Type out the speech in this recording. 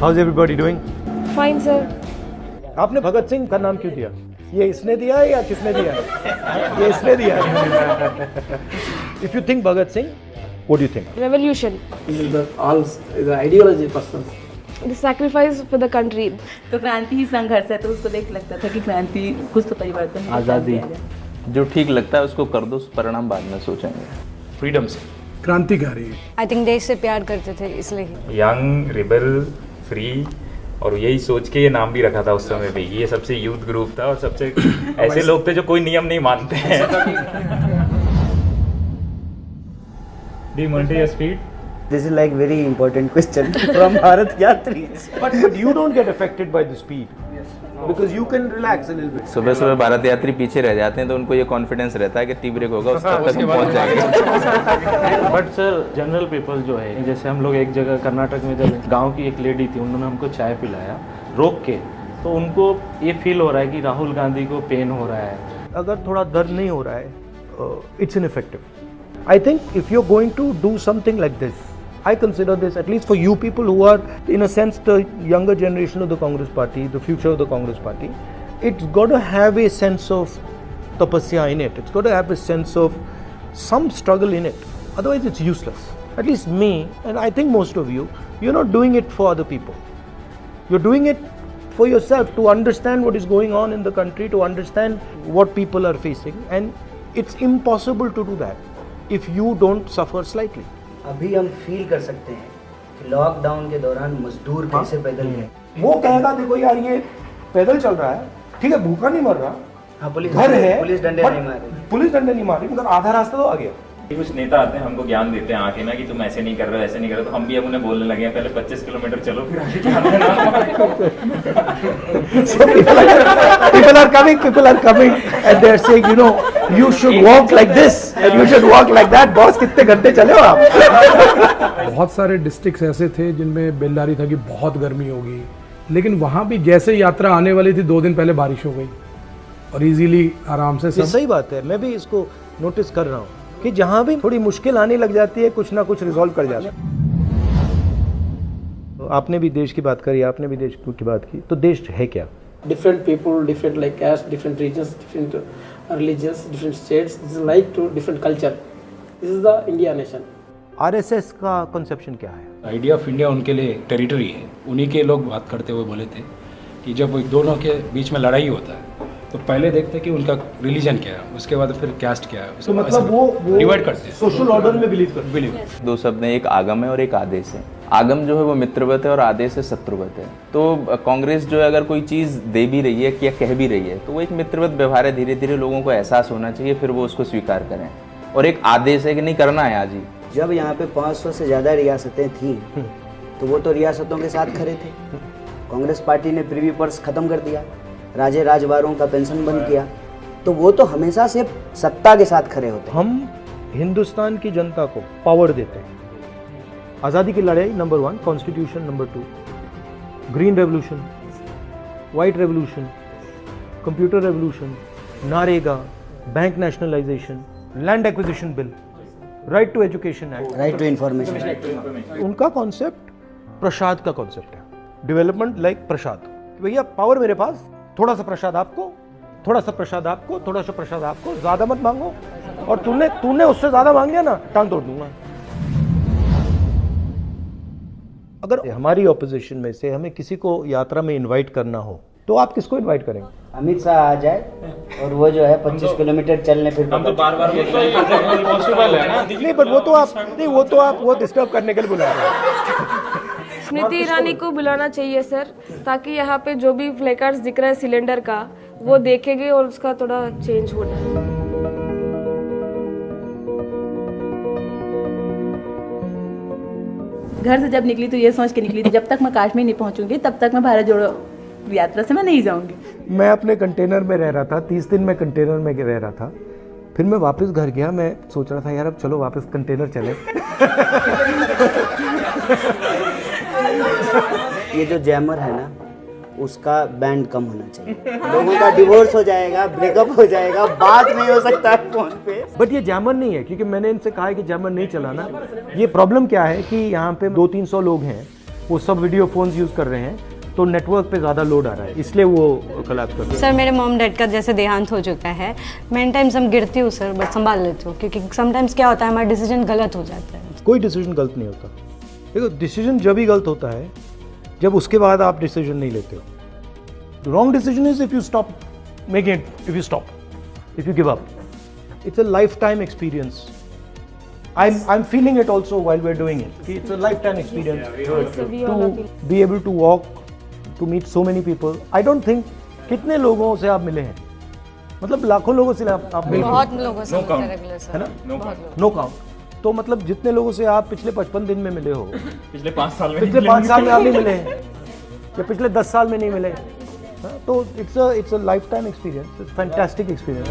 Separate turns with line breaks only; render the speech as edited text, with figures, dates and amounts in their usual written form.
How's everybody doing?
Fine, sir.
आपने भगत सिंह का नाम क्यों दिया? ये इसने दिया है या किसने दिया है? ये इसने दिया है. If you think Bhagat Singh, what do you think?
Revolution.
The ideology person.
The sacrifice for the country.
तो क्रांति ही संघर्ष है, तो उसको देख लगता था कि क्रांति कुछ तो परिवर्तन है,
आज़ादी जो ठीक लगता है उसको कर दो, परिणाम बाद में सोचेंगे.
फ्रीडम से
क्रांतिकारी.
आई थिंक देश से प्यार करते थे इसलिए.
यंग रिबल फ्री, और यही सोच के ये नाम भी रखा था उस समय भी. ये सबसे यूथ ग्रुप था और सबसे ऐसे लोग थे जो कोई नियम नहीं मानते हैं. Speed.
This is like very important question from Bharat Yatri.
But you don't get affected by the speed. Because you can relax a little bit.
सुबह सुबह भारत यात्री पीछे रह जाते हैं तो उनको ये कॉन्फिडेंस रहता है कि टी ब्रेक होगा उस तक हम पहुंच जाएंगे.
बट सर जनरल पीपल जो है, जैसे हम लोग एक जगह कर्नाटक में जब गांव की एक लेडी थी, उन्होंने हमको चाय पिलाया रोक के, तो उनको ये फील हो रहा है कि राहुल गांधी को पेन हो रहा है.
अगर थोड़ा दर्द नहीं हो रहा है, it's ineffective. I think if you're going to do something like this, I consider this, at least for you people who are in a sense the younger generation of the Congress party, the future of the Congress party, it's got to have a sense of tapasya in it. It's got to have a sense of some struggle in it. Otherwise it's useless. At least me, and I think most of you, you're not doing it for other people. You're doing it for yourself, to understand what is going on in the country, to understand what people are facing, and it's impossible to do that if you don't suffer slightly.
अभी हम feel कर सकते हैं कि lockdown के दौरान मजदूर कैसे पैदल गए.
वो कहेगा देखो यार ये पैदल चल रहा है, ठीक है, भूखा नहीं मर रहा.
हाँ, पुलिस
घर है,
पुलिस डंडे नहीं मारे.
पुलिस डंडे नहीं मारी, मगर आधा रास्ता तो आ गया.
कुछ नेता आते हैं हमको ज्ञान देते हैं आके ना कि तुम ऐसे नहीं कर रहे हो, ऐसे नहीं कर रहे हो, तो हम भी अब उन्हें बोलने लगे हैं पहले 25 किलोमीटर चलो फिर आगे
So people are coming and they are saying, you know, you should walk like this and you should walk like that. Boss कितने घंटे चले हो आप?
बहुत सारे डिस्ट्रिक्ट्स ऐसे थे जिनमें बेलदारी था कि बहुत गर्मी होगी, लेकिन वहाँ भी जैसे यात्रा आने वाली थी 2 दिन पहले बारिश हो गई और इजीली आराम से
ये
सब.
सही बात है, मैं भी इसको नोटिस कर रहा हूँ कि जहाँ भी थोड़ी मुश्किल आने लग जाती है, कुछ ना कुछ रिजॉल्व कर जाता है. आपने भी देश की बात करी, आपने भी देश की बात की, तो देश है क्या?
Different people, different like caste, different regions, different religions, different states. This is like to different culture. This is the India nation.
RSS का कंसेप्शन क्या है?
आइडिया ऑफ इंडिया उनके लिए टेरिटरी है. उन्हीं के लोग बात करते हुए बोले थे कि जब दोनों के बीच में लड़ाई होता है तो पहले देखते हैं कि उनका रिलीजन क्या है, उसके बाद फिर कैस्ट क्या है.
तो मतलब वो
डिवाइड करते हैं,
सोशल ऑर्डर में बिलीव करते
हैं.
दो शब्द हैं, एक आगम है और एक आदेश है. आगम जो है वो मित्रवत है और आदेश है शत्रुवत है. तो कांग्रेस जो है अगर कोई चीज़ दे भी रही है या कह भी रही है तो वो एक मित्रवत व्यवहार है. धीरे धीरे लोगों को एहसास होना चाहिए, फिर वो उसको स्वीकार करें. और एक आदेश है कि नहीं करना है आज ही.
जब यहाँ पे 500 से ज़्यादा रियासतें थी तो वो तो रियासतों के साथ खड़े थे. कांग्रेस पार्टी ने प्रीवी पर्स खत्म कर दिया, राजे राजवारों का पेंशन बंद किया, तो वो तो हमेशा से सत्ता के साथ खड़े होते हैं.
हम हिंदुस्तान की जनता को पावर देते हैं. आज़ादी की लड़ाई number 1, constitution number 2, green revolution, white revolution, computer revolution, NREGA, bank nationalisation, land acquisition bill, right to education act,
right to information.
उनका कॉन्सेप्ट प्रसाद का कॉन्सेप्ट है. Development like Prasad. भैया पावर मेरे पास, थोड़ा सा प्रसाद आपको, थोड़ा सा प्रसाद आपको, थोड़ा सा प्रसाद आपको, ज्यादा मत मांगो, और तूने उससे ज्यादा मांग लिया ना, टांग तोड़ दूंगा. अगर हमारी ऑपोजिशन में से हमें किसी को यात्रा में इनवाइट करना हो तो आप किसको इनवाइट करेंगे?
अमित शाह आ जाए और वो जो है 25 किलोमीटर चलने फिर
हम तो बार-बार पॉसिबल है ना.
नहीं, बट वो तो आप वो डिस्टर्ब करने के लिए बुला रहे हैं.
स्मृति ईरानी को बुलाना चाहिए सर, ताकि यहाँ पे जो भी प्लेकार्ड्स दिख रहा है सिलेंडर का, वो देखेंगे और उसका थोड़ा चेंज होना है.
घर से जब निकली तो ये सोच के निकली थी जब तक मैं काश्मीर नहीं पहुंचूंगी तब तक मैं भारत जोड़ो यात्रा से मैं नहीं जाऊंगी.
मैं अपने कंटेनर में रह रहा था, 30 दिन मैं कंटेनर में रह रहा था. फिर मैं वापस घर गया, मैं सोच रहा था यार अब चलो वापस कंटेनर चले.
ये जो जैमर है ना, उसका बैंड कम होना चाहिए. लोगों का डिवोर्स हो जाएगा, ब्रेकअप हो जाएगा, बात नहीं हो सकता है फोन पे.
बट ये जैमर नहीं है, क्योंकि मैंने इनसे कहा है कि जैमर नहीं चलाना. ये प्रॉब्लम क्या है कि यहाँ पे 200-300 लोग हैं, वो सब वीडियो फोन्स यूज़ कर रहे हैं, तो नेटवर्क पे ज़्यादा लोड आ रहा है, इसलिए वो कोलैप्स कर रहे हैं।
सर मेरे मॉम डैड का जैसे देहांत हो चुका है, मैं टाइम्स हम गिरती हूँ सर, बट संभाल लेती हूँ, क्योंकि समटाइम्स क्या होता है हमारा डिसीजन गलत हो जाता है।
कोई डिसीजन गलत नहीं होता। देखो, डिसीजन जब ही गलत होता है जब उसके बाद आप डिसीजन नहीं लेते हो। Wrong decision is if you stop making it, if you stop, if you give up. It's a life time experience. I'm feeling it also while we're doing it. It's a lifetime experience to be able to walk, to meet so many people. I don't think कितने लोगों से आप मिले हैं, मतलब लाखों लोगों से आप मिले हैं।
बहुत लोगों से मिलते हैं रेगुलर सर,
है ना? No count. तो मतलब जितने लोगों से आप पिछले 55 दिन में मिले हो,
पिछले 5 साल में
आप नहीं मिले हैं, या पिछले 10 साल में नहीं मिले, तो it's a life time experience, fantastic experience.